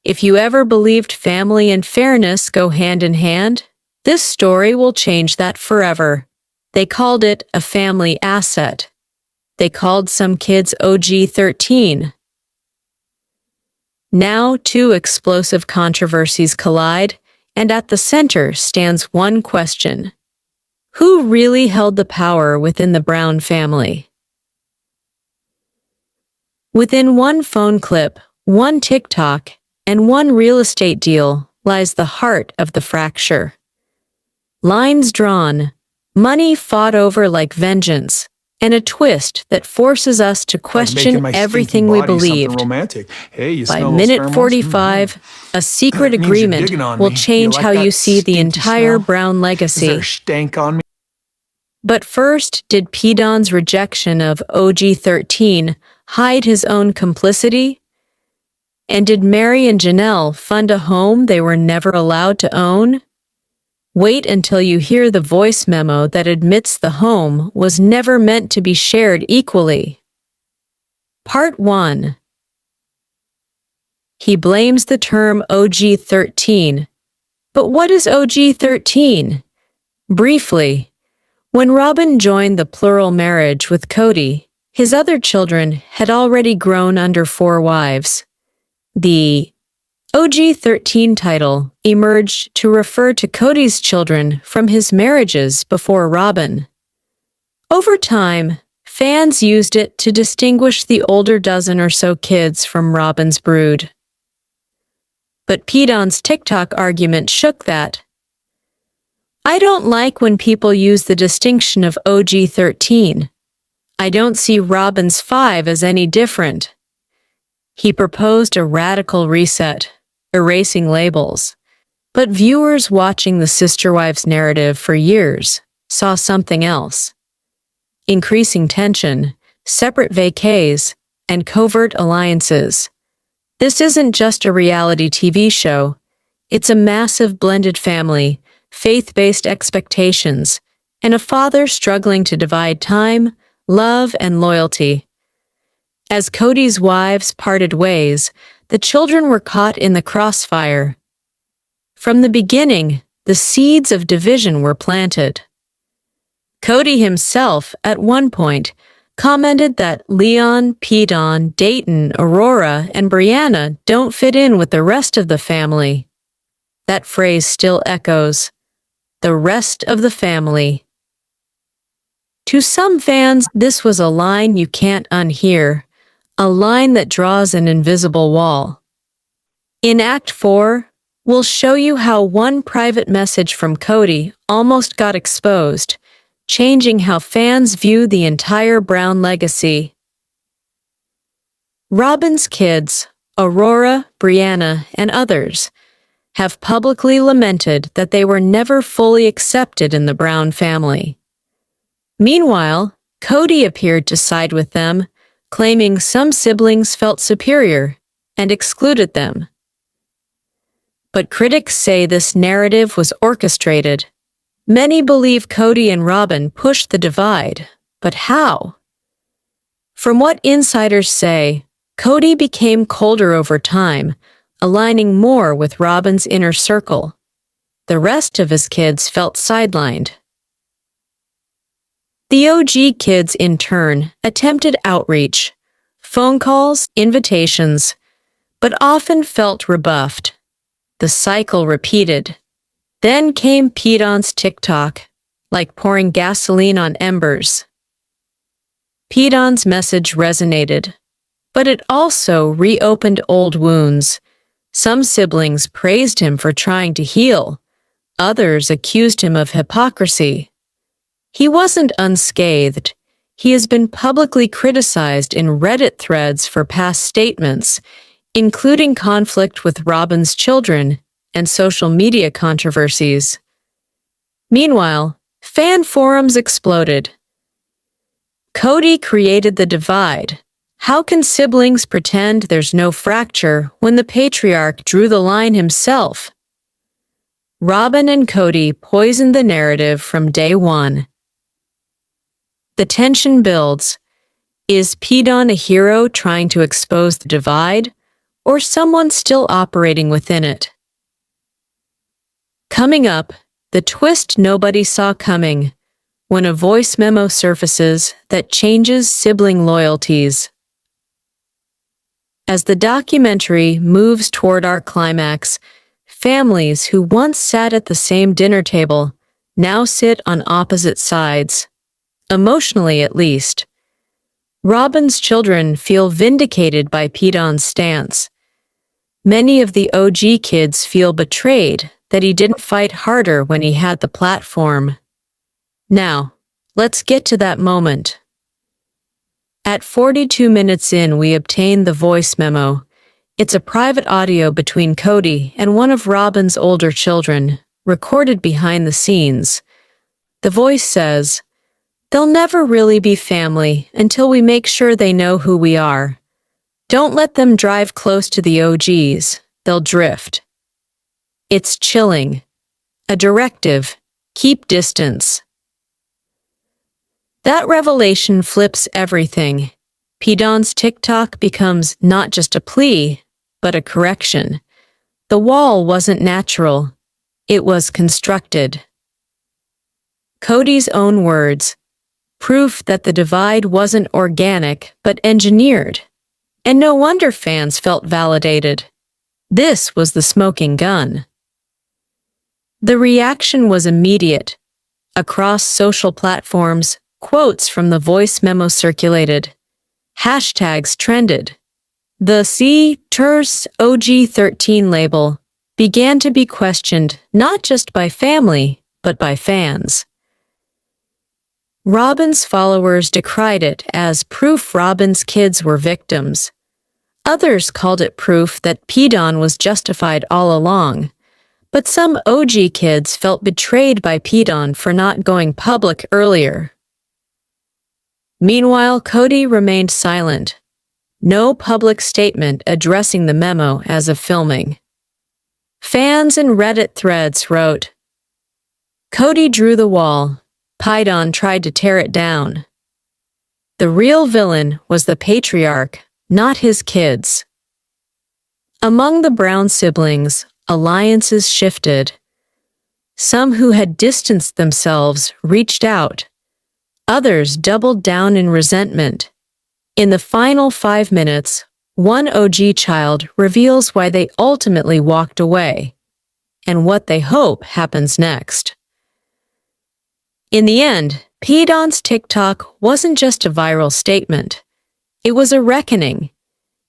If you ever believed family and fairness go hand in hand, this story will change that forever. They called it a family asset. They called some kids OG-13. Now, two explosive controversies collide, and at the center stands one question. Who really held the power within the Brown family? Within one phone clip, one TikTok, and one real estate deal lies the heart of the fracture. Lines drawn, money fought over like vengeance, and a twist that forces us to question everything we believed. By minute 45, a secret agreement will change how you see the entire Brown legacy. But first, did P. Don's rejection of OG-13 hide his own complicity? And did Meri and Janelle fund a home they were never allowed to own? Wait until you hear the voice memo that admits the home was never meant to be shared equally. Part 1. He blames the term OG-13. But what is OG-13? Briefly, when Robyn joined the plural marriage with Kody, his other children had already grown under 4 wives. The OG-13 title emerged to refer to Kody's children from his marriages before Robyn. Over time, fans used it to distinguish the older dozen or so kids from Robyn's brood. But P. Don's TikTok argument shook that. I don't like when people use the distinction of OG-13. I don't see Robyn's 5 as any different. He proposed a radical reset, erasing labels. But viewers watching the Sister Wives narrative for years saw something else. Increasing tension, separate vacays, and covert alliances. This isn't just a reality TV show. It's a massive blended family, faith-based expectations, and a father struggling to divide time, love, and loyalty. As Kody's wives parted ways, the children were caught in the crossfire. From the beginning, the seeds of division were planted. Kody himself, at one point, commented that Leon, P. Don, Dayton, Aurora, and Brianna don't fit in with the rest of the family. That phrase still echoes. The rest of the family. To some fans, this was a line you can't unhear, a line that draws an invisible wall. In Act 4, we'll show you how one private message from Kody almost got exposed, changing how fans view the entire Brown legacy. Robyn's kids, Aurora, Brianna, and others, have publicly lamented that they were never fully accepted in the Brown family. Meanwhile, Kody appeared to side with them, claiming some siblings felt superior and excluded them. But critics say this narrative was orchestrated. Many believe Kody and Robyn pushed the divide, but how? From what insiders say, Kody became colder over time, aligning more with Robyn's inner circle. The rest of his kids felt sidelined. The OG kids, in turn, attempted outreach, phone calls, invitations, but often felt rebuffed. The cycle repeated. Then came P. Don's TikTok, like pouring gasoline on embers. P. Don's message resonated, but it also reopened old wounds. Some siblings praised him for trying to heal. Others accused him of hypocrisy. He wasn't unscathed. He has been publicly criticized in Reddit threads for past statements, including conflict with Robyn's children and social media controversies. Meanwhile, fan forums exploded. Kody created the divide. How can siblings pretend there's no fracture when the patriarch drew the line himself? Robyn and Kody poisoned the narrative from day one. The tension builds. Is P. Don a hero trying to expose the divide, or someone still operating within it. Coming up, the twist nobody saw coming, when a voice memo surfaces that changes sibling loyalties. As the documentary moves toward our climax, families who once sat at the same dinner table now sit on opposite sides, emotionally at least. Robyn's children feel vindicated by Pedon's stance. Many of the OG kids feel betrayed that he didn't fight harder when he had the platform. Now, let's get to that moment. At 42 minutes in, we obtain the voice memo. It's a private audio between Kody and one of Robyn's older children, recorded behind the scenes. The voice says, "They'll never really be family until we make sure they know who we are. Don't let them drive close to the OGs. They'll drift." It's chilling. A directive. Keep distance. That revelation flips everything. Pedon's TikTok becomes not just a plea, but a correction. The wall wasn't natural. It was constructed. Kody's own words. Proof that the divide wasn't organic, but engineered. And no wonder fans felt validated. This was the smoking gun. The reaction was immediate. Across social platforms, quotes from the voice memo circulated. Hashtags trended. The C-Terse OG13 label began to be questioned not just by family, but by fans. Robyn's followers decried it as proof Robyn's kids were victims. Others called it proof that Pedon was justified all along. But some OG kids felt betrayed by Pedon for not going public earlier. Meanwhile, Kody remained silent. No public statement addressing the memo as of filming. Fans in Reddit threads wrote, "Kody drew the wall. Pedon tried to tear it down." The real villain was the patriarch, not his kids. Among the Brown siblings, alliances shifted. Some who had distanced themselves reached out. Others doubled down in resentment. In the final 5 minutes, one OG child reveals why they ultimately walked away, and what they hope happens next. In the end, Pedon's TikTok wasn't just a viral statement. It was a reckoning.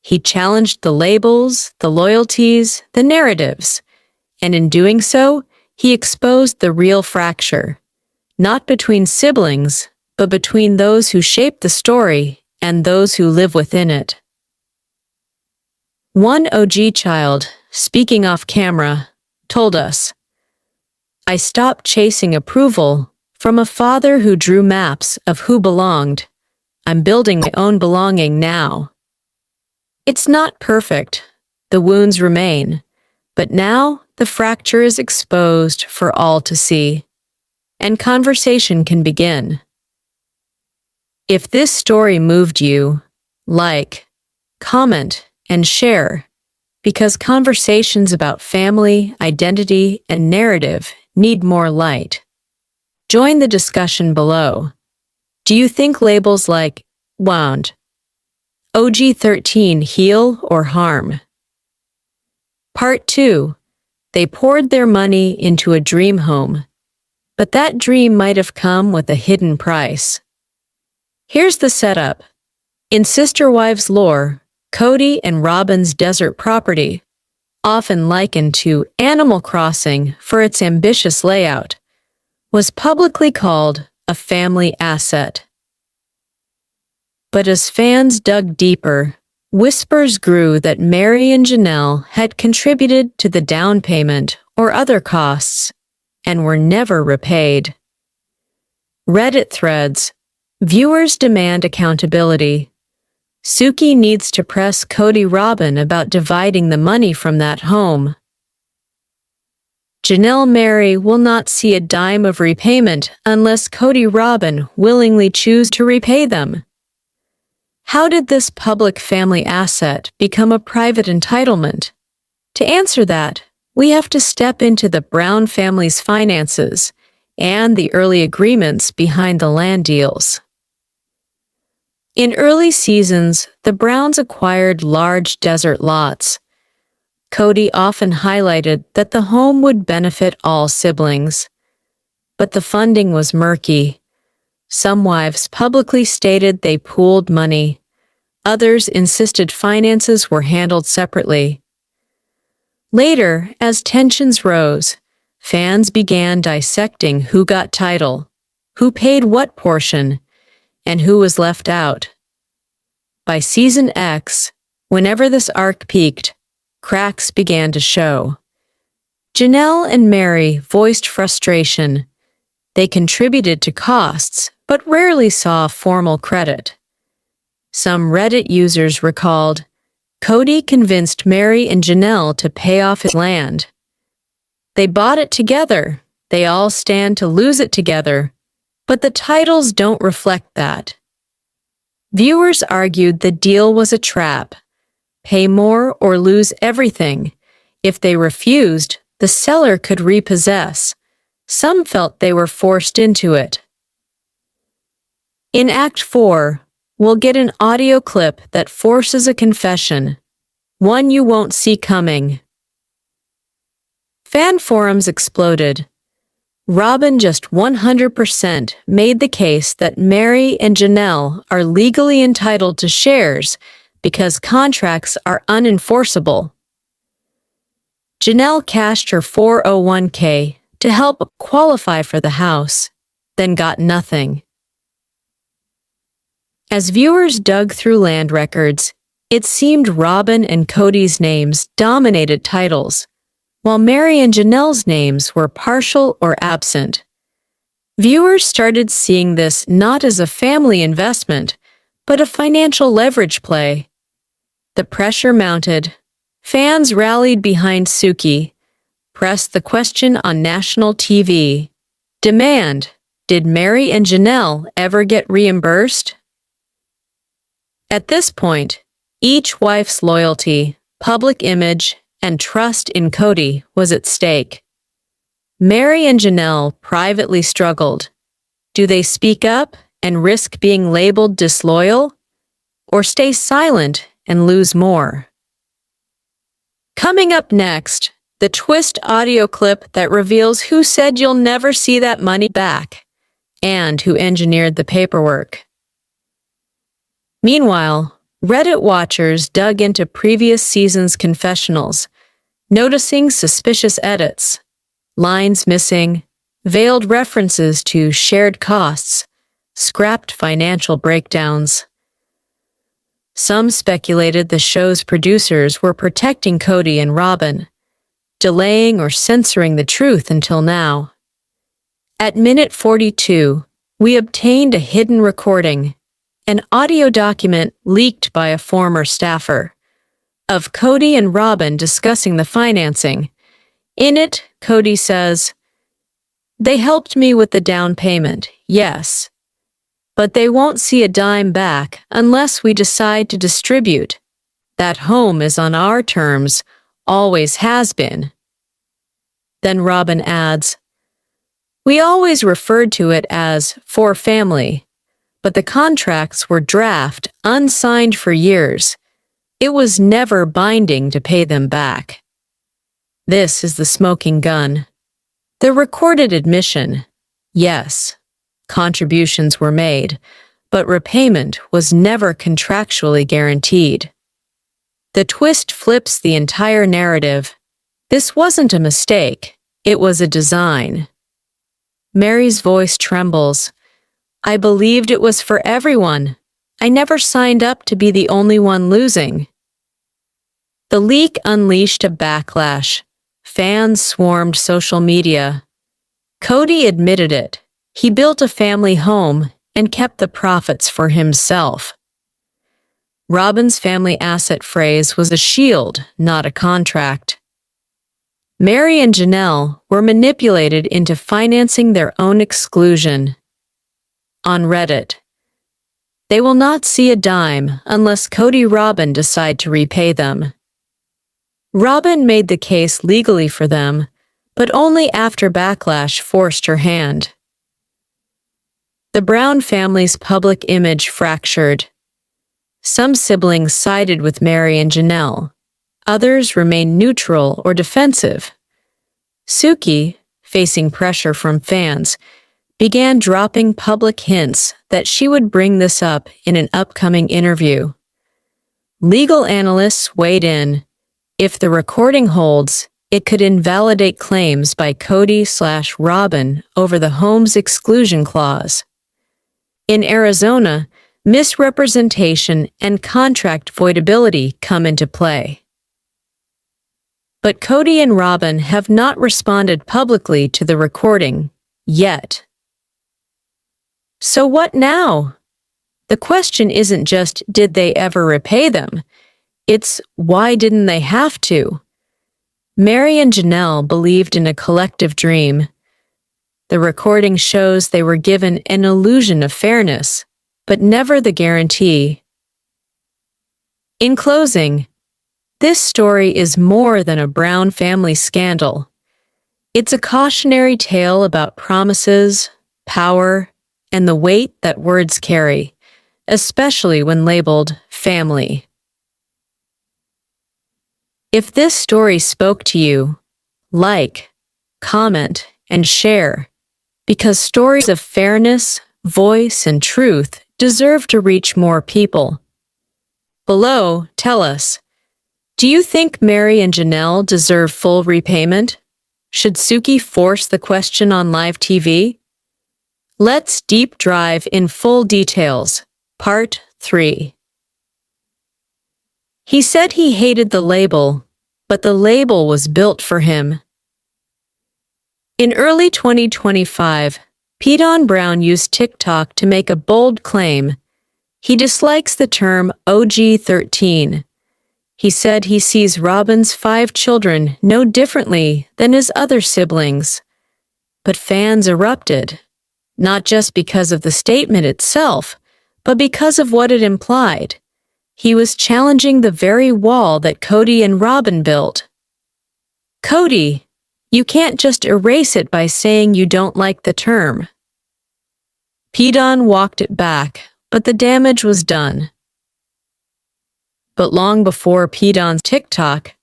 He challenged the labels, the loyalties, the narratives, and in doing so, he exposed the real fracture, not between siblings, but between those who shape the story and those who live within it. One OG child, speaking off camera, told us, "I stopped chasing approval from a father who drew maps of who belonged. I'm building my own belonging now." It's not perfect. The wounds remain. But now the fracture is exposed for all to see, and conversation can begin. If this story moved you, like, comment, and share, because conversations about family, identity, and narrative need more light. Join the discussion below. Do you think labels like wound, OG13 heal or harm? Part 2. They poured their money into a dream home, but that dream might have come with a hidden price. Here's the setup. In Sister Wives lore, Kody and Robyn's desert property, often likened to Animal Crossing for its ambitious layout, was publicly called a family asset. But as fans dug deeper, whispers grew that Meri and Janelle had contributed to the down payment or other costs and were never repaid. Reddit threads. Viewers demand accountability. Suki needs to press Kody Robyn about dividing the money from that home. Janelle Meri will not see a dime of repayment unless Kody Robyn willingly choose to repay them. How did this public family asset become a private entitlement? To answer that, we have to step into the Brown family's finances and the early agreements behind the land deals. In early seasons, the Browns acquired large desert lots. Kody often highlighted that the home would benefit all siblings. But the funding was murky. Some wives publicly stated they pooled money. Others insisted finances were handled separately. Later, as tensions rose, fans began dissecting who got title, who paid what portion, and who was left out. By season X, whenever this arc peaked, cracks began to show. Janelle and Meri voiced frustration. They contributed to costs, but rarely saw formal credit. Some Reddit users recalled, Kody convinced Meri and Janelle to pay off his land. They bought it together. They all stand to lose it together. But the titles don't reflect that. Viewers argued the deal was a trap. Pay more or lose everything. If they refused, the seller could repossess. Some felt they were forced into it. In Act 4, we'll get an audio clip that forces a confession, one you won't see coming. Fan forums exploded. Robyn just 100% made the case that Meri and Janelle are legally entitled to shares because contracts are unenforceable. Janelle cashed her 401k to help qualify for the house, then got nothing. As viewers dug through land records, it seemed Robyn and Kody's names dominated titles, while Meri and Janelle's names were partial or absent. Viewers started seeing this not as a family investment, but a financial leverage play. The pressure mounted. Fans rallied behind Suki, pressed the question on national TV. Demand, did Meri and Janelle ever get reimbursed? At this point, each wife's loyalty, public image, and trust in Kody was at stake. Meri and Janelle privately struggled. Do they speak up and risk being labeled disloyal, or stay silent and lose more? Coming up next, the twist audio clip that reveals who said you'll never see that money back and who engineered the paperwork. Meanwhile, Reddit watchers dug into previous seasons' confessionals, noticing suspicious edits, lines missing, veiled references to shared costs, scrapped financial breakdowns. Some speculated the show's producers were protecting Kody and Robyn, delaying or censoring the truth until now. At minute 42, we obtained a hidden recording, an audio document leaked by a former staffer, of Kody and Robyn discussing the financing. In it, Kody says, "They helped me with the down payment, yes. But they won't see a dime back unless we decide to distribute. That home is on our terms, always has been." Then Robyn adds, "We always referred to it as for family, but the contracts were draft, unsigned for years. It was never binding to pay them back." This is the smoking gun. The recorded admission, yes, contributions were made, but repayment was never contractually guaranteed. The twist flips the entire narrative. This wasn't a mistake, it was a design. Meri's voice trembles. "I believed it was for everyone. I never signed up to be the only one losing." The leak unleashed a backlash. Fans swarmed social media. Kody admitted it. He built a family home and kept the profits for himself. Robyn's family asset phrase was a shield, not a contract. Meri and Janelle were manipulated into financing their own exclusion. On Reddit, They will not see a dime unless Kody Robyn decide to repay them. Robyn made the case legally for them, but only after backlash forced her hand. The Brown family's public image fractured. Some siblings sided with Meri and Janelle. Others remained neutral or defensive. Suki, facing pressure from fans, began dropping public hints that she would bring this up in an upcoming interview. Legal analysts weighed in. If the recording holds, it could invalidate claims by Kody/Robyn over the home's exclusion clause. In Arizona, misrepresentation and contract voidability come into play. But Kody and Robyn have not responded publicly to the recording, yet. So what now? The question isn't just, did they ever repay them? It's, why didn't they have to? Meri and Janelle believed in a collective dream. The recording shows they were given an illusion of fairness, but never the guarantee. In closing, this story is more than a Brown family scandal. It's a cautionary tale about promises, power, and the weight that words carry, especially when labeled family. If this story spoke to you, like, comment, and share, because stories of fairness, voice, and truth deserve to reach more people. Below, tell us, do you think Meri and Janelle deserve full repayment? Should Suki force the question on live TV? Let's deep dive in full details. Part 3. He said he hated the label, but the label was built for him. In early 2025, Robyn Brown used TikTok to make a bold claim. He dislikes the term OG-13. He said he sees Robyn's 5 children no differently than his other siblings. But fans erupted, not just because of the statement itself, but because of what it implied. He was challenging the very wall that Kody and Robyn built. Kody, you can't just erase it by saying you don't like the term. Robyn walked it back, but the damage was done. But long before Robyn's TikTok,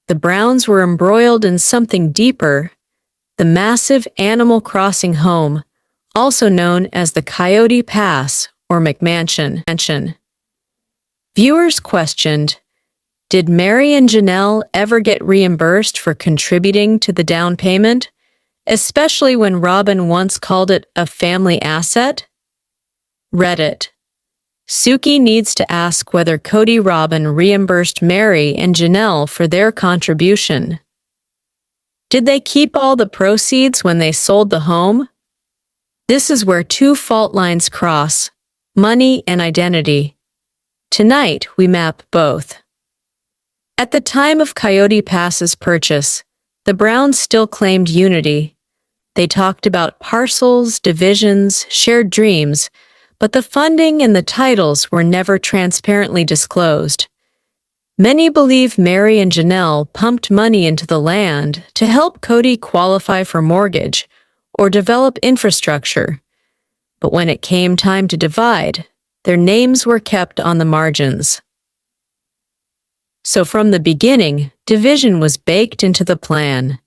the Browns were embroiled in something deeper, the massive Animal Crossing home, also known as the Coyote Pass or McMansion. Viewers questioned, did Meri and Janelle ever get reimbursed for contributing to the down payment, especially when Robyn once called it a family asset? Reddit. Suki needs to ask whether Kody Robyn reimbursed Meri and Janelle for their contribution. Did they keep all the proceeds when they sold the home? This is where two fault lines cross, money and identity. Tonight, we map both. At the time of Coyote Pass's purchase, the Browns still claimed unity. They talked about parcels, divisions, shared dreams, but the funding and the titles were never transparently disclosed. Many believe Meri and Janelle pumped money into the land to help Kody qualify for mortgage or develop infrastructure. But when it came time to divide, their names were kept on the margins. So from the beginning, division was baked into the plan.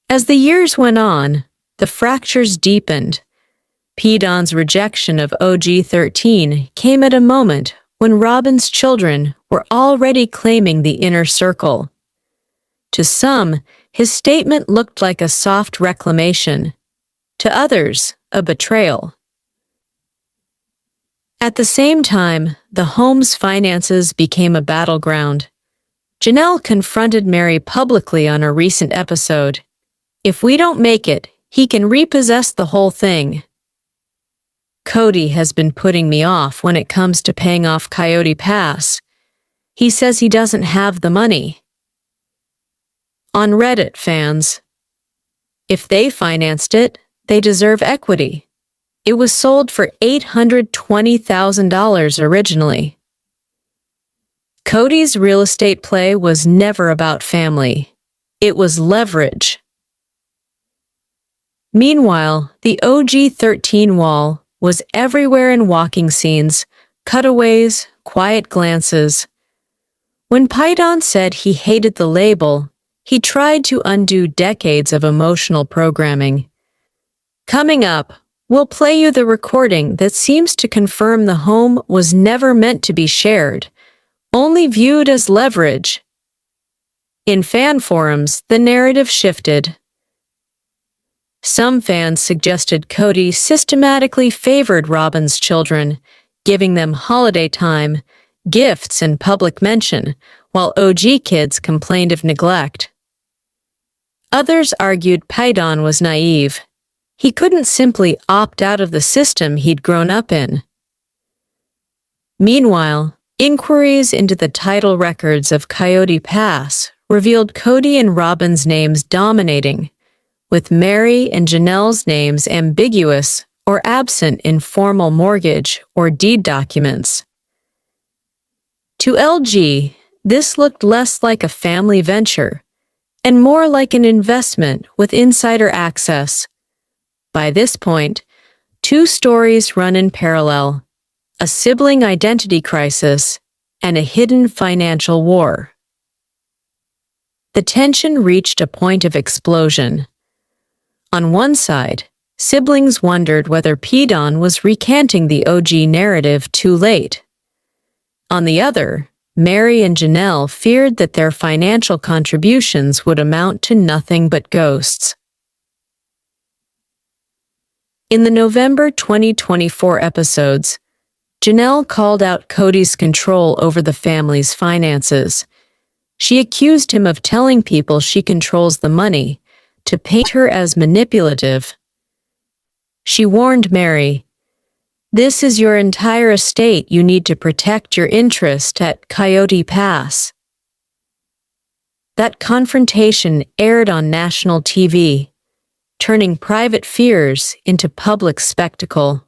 As the years went on, the fractures deepened. Robyn's rejection of OG-13 came at a moment when Robyn's children were already claiming the inner circle. To some, his statement looked like a soft reclamation. To others, a betrayal. At the same time, the home's finances became a battleground. Janelle confronted Meri publicly on a recent episode. If we don't make it, he can repossess the whole thing. Kody has been putting me off when it comes to paying off Coyote Pass. He says he doesn't have the money. On Reddit, fans, if they financed it, they deserve equity. It was sold for $820,000 originally. Kody's real estate play was never about family. It was leverage. Meanwhile, the OG-13 wall was everywhere in walking scenes, cutaways, quiet glances. When Python said he hated the label, he tried to undo decades of emotional programming. Coming up, we'll play you the recording that seems to confirm the home was never meant to be shared, only viewed as leverage. In fan forums, the narrative shifted. Some fans suggested Kody systematically favored Robyn's children, giving them holiday time, gifts, and public mention, while OG kids complained of neglect. Others argued Python was naive. He couldn't simply opt out of the system he'd grown up in. Meanwhile, inquiries into the title records of Coyote Pass revealed Kody and Robyn's names dominating, with Meri and Janelle's names ambiguous or absent in formal mortgage or deed documents. To LG, this looked less like a family venture and more like an investment with insider access. By this point, two stories run in parallel: a sibling identity crisis and a hidden financial war. The tension reached a point of explosion. On one side, siblings wondered whether Python was recanting the OG narrative too late. On the other, Meri and Janelle feared that their financial contributions would amount to nothing but ghosts. In the November 2024 episodes, Janelle called out Kody's control over the family's finances. She accused him of telling people she controls the money, to paint her as manipulative. She warned Meri, "This is your entire estate. You need to protect your interest at Coyote Pass." That confrontation aired on national TV, turning private fears into public spectacle.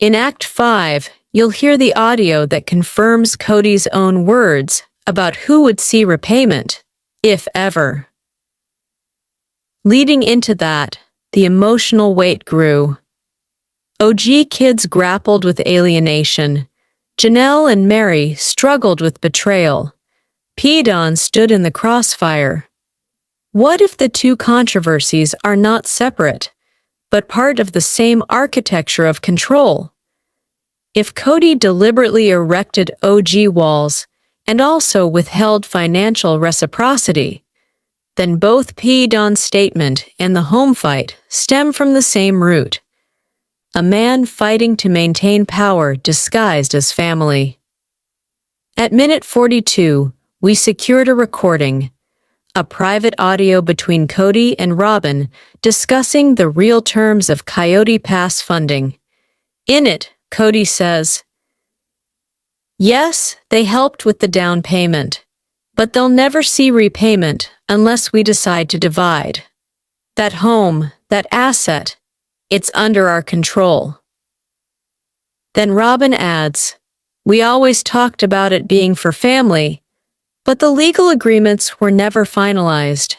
In Act 5, you'll hear the audio that confirms Kody's own words about who would see repayment, if ever. Leading into that, the emotional weight grew. OG kids grappled with alienation. Janelle and Meri struggled with betrayal. Python stood in the crossfire. What if the two controversies are not separate, but part of the same architecture of control? If Kody deliberately erected OG walls and also withheld financial reciprocity, then both Python's statement and the home fight stem from the same root: a man fighting to maintain power disguised as family. At minute 42, we secured a recording, a private audio between Kody and Robyn discussing the real terms of Coyote Pass funding. In it, Kody says, "Yes, they helped with the down payment, but they'll never see repayment unless we decide to divide. That home, that asset, it's under our control." Then Robyn adds, "We always talked about it being for family, but the legal agreements were never finalized.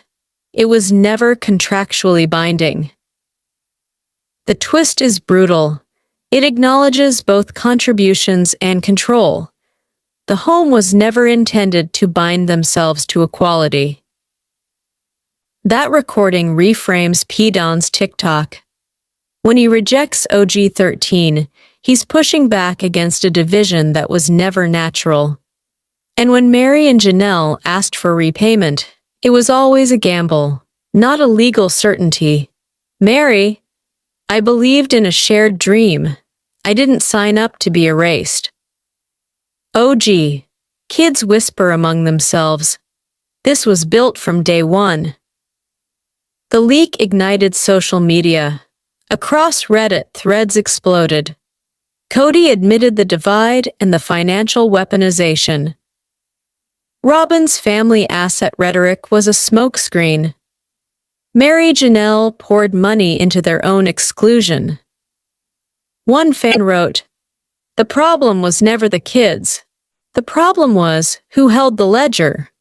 It was never contractually binding." The twist is brutal. It acknowledges both contributions and control. The home was never intended to bind themselves to equality. That recording reframes Python's TikTok. When he rejects OG-13, he's pushing back against a division that was never natural. And when Meri and Janelle asked for repayment, it was always a gamble, not a legal certainty. Meri, "I believed in a shared dream. I didn't sign up to be erased." OG, kids whisper among themselves, "This was built from day one." The leak ignited social media. Across Reddit, threads exploded. Kody admitted the divide and the financial weaponization. Robyn's family asset rhetoric was a smokescreen. Meri Janelle poured money into their own exclusion. One fan wrote, "The problem was never the kids. The problem was who held the ledger."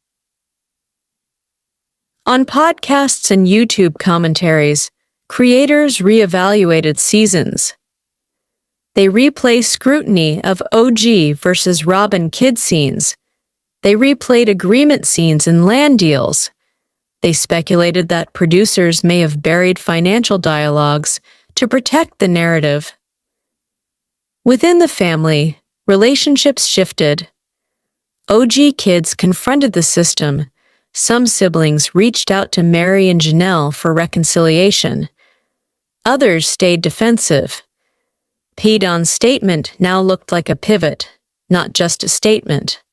On podcasts and YouTube commentaries, creators reevaluated seasons. They replay scrutiny of OG versus Robyn Kyd scenes. They replayed agreement scenes in land deals. They speculated that producers may have buried financial dialogues to protect the narrative. Within the family, relationships shifted. OG kids confronted the system. Some siblings reached out to Meri and Janelle for reconciliation. Others stayed defensive. P. Don's statement now looked like a pivot, not just a statement.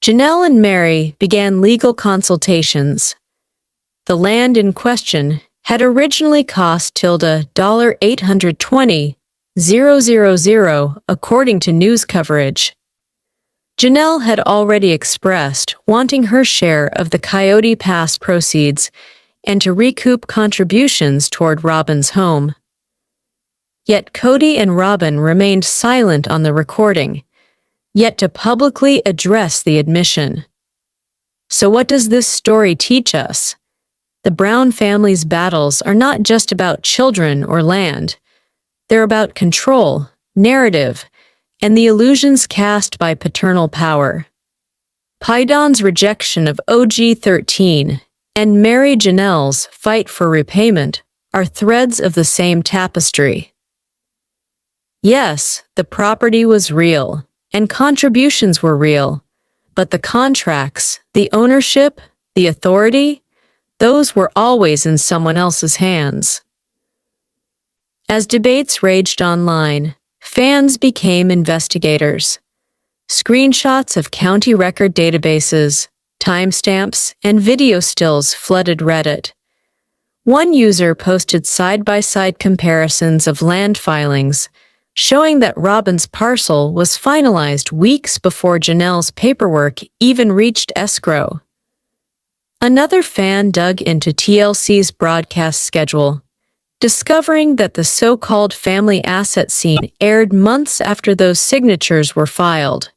Janelle and Meri began legal consultations. The land in question had originally cost Tilda $820,000 according to news coverage. Janelle had already expressed wanting her share of the Coyote Pass proceeds and to recoup contributions toward Robyn's home. Yet Kody and Robyn remained silent on the recording, yet to publicly address the admission. So what does this story teach us? The Brown family's battles are not just about children or land. They're about control, narrative, and the illusions cast by paternal power. P. Don's rejection of OG-13 and Meri Janelle's fight for repayment are threads of the same tapestry. Yes, the property was real, and contributions were real, but the contracts, the ownership, the authority, those were always in someone else's hands. As debates raged online, fans became investigators. Screenshots of county record databases, timestamps, and video stills flooded Reddit. One user posted side-by-side comparisons of land filings, showing that Robyn's parcel was finalized weeks before Janelle's paperwork even reached escrow. Another fan dug into TLC's broadcast schedule, discovering that the so-called family asset scene aired months after those signatures were filed.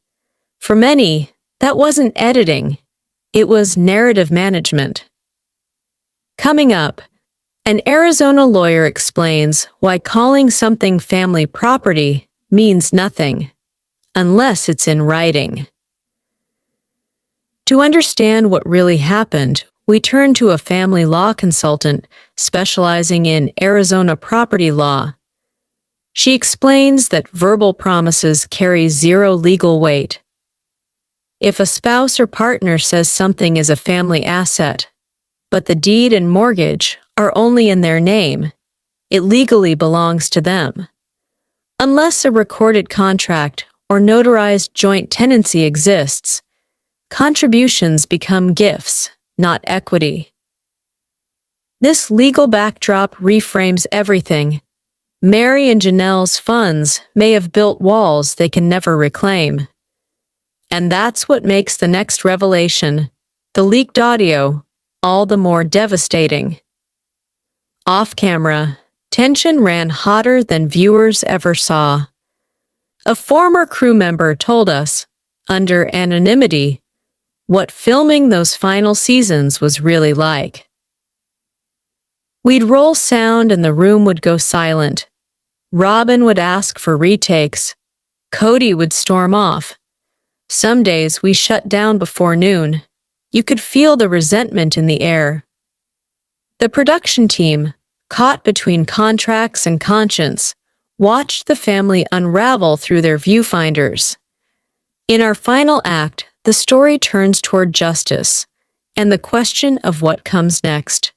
For many, that wasn't editing, it was narrative management. Coming up, an Arizona lawyer explains why calling something family property means nothing, unless it's in writing. To understand what really happened, we turn to a family law consultant specializing in Arizona property law. She explains that verbal promises carry zero legal weight. If a spouse or partner says something is a family asset, but the deed and mortgage are only in their name, it legally belongs to them. Unless a recorded contract or notarized joint tenancy exists, contributions become gifts, not equity. This legal backdrop reframes everything. Meri and Janelle's funds may have built walls they can never reclaim. And that's what makes the next revelation, the leaked audio, all the more devastating. Off camera, tension ran hotter than viewers ever saw. A former crew member told us, under anonymity, what filming those final seasons was really like. We'd roll sound and the room would go silent. Robyn would ask for retakes. Kody would storm off. Some days we shut down before noon. You could feel the resentment in the air. The production team, caught between contracts and conscience, watched the family unravel through their viewfinders. In our final act, the story turns toward justice and the question of what comes next.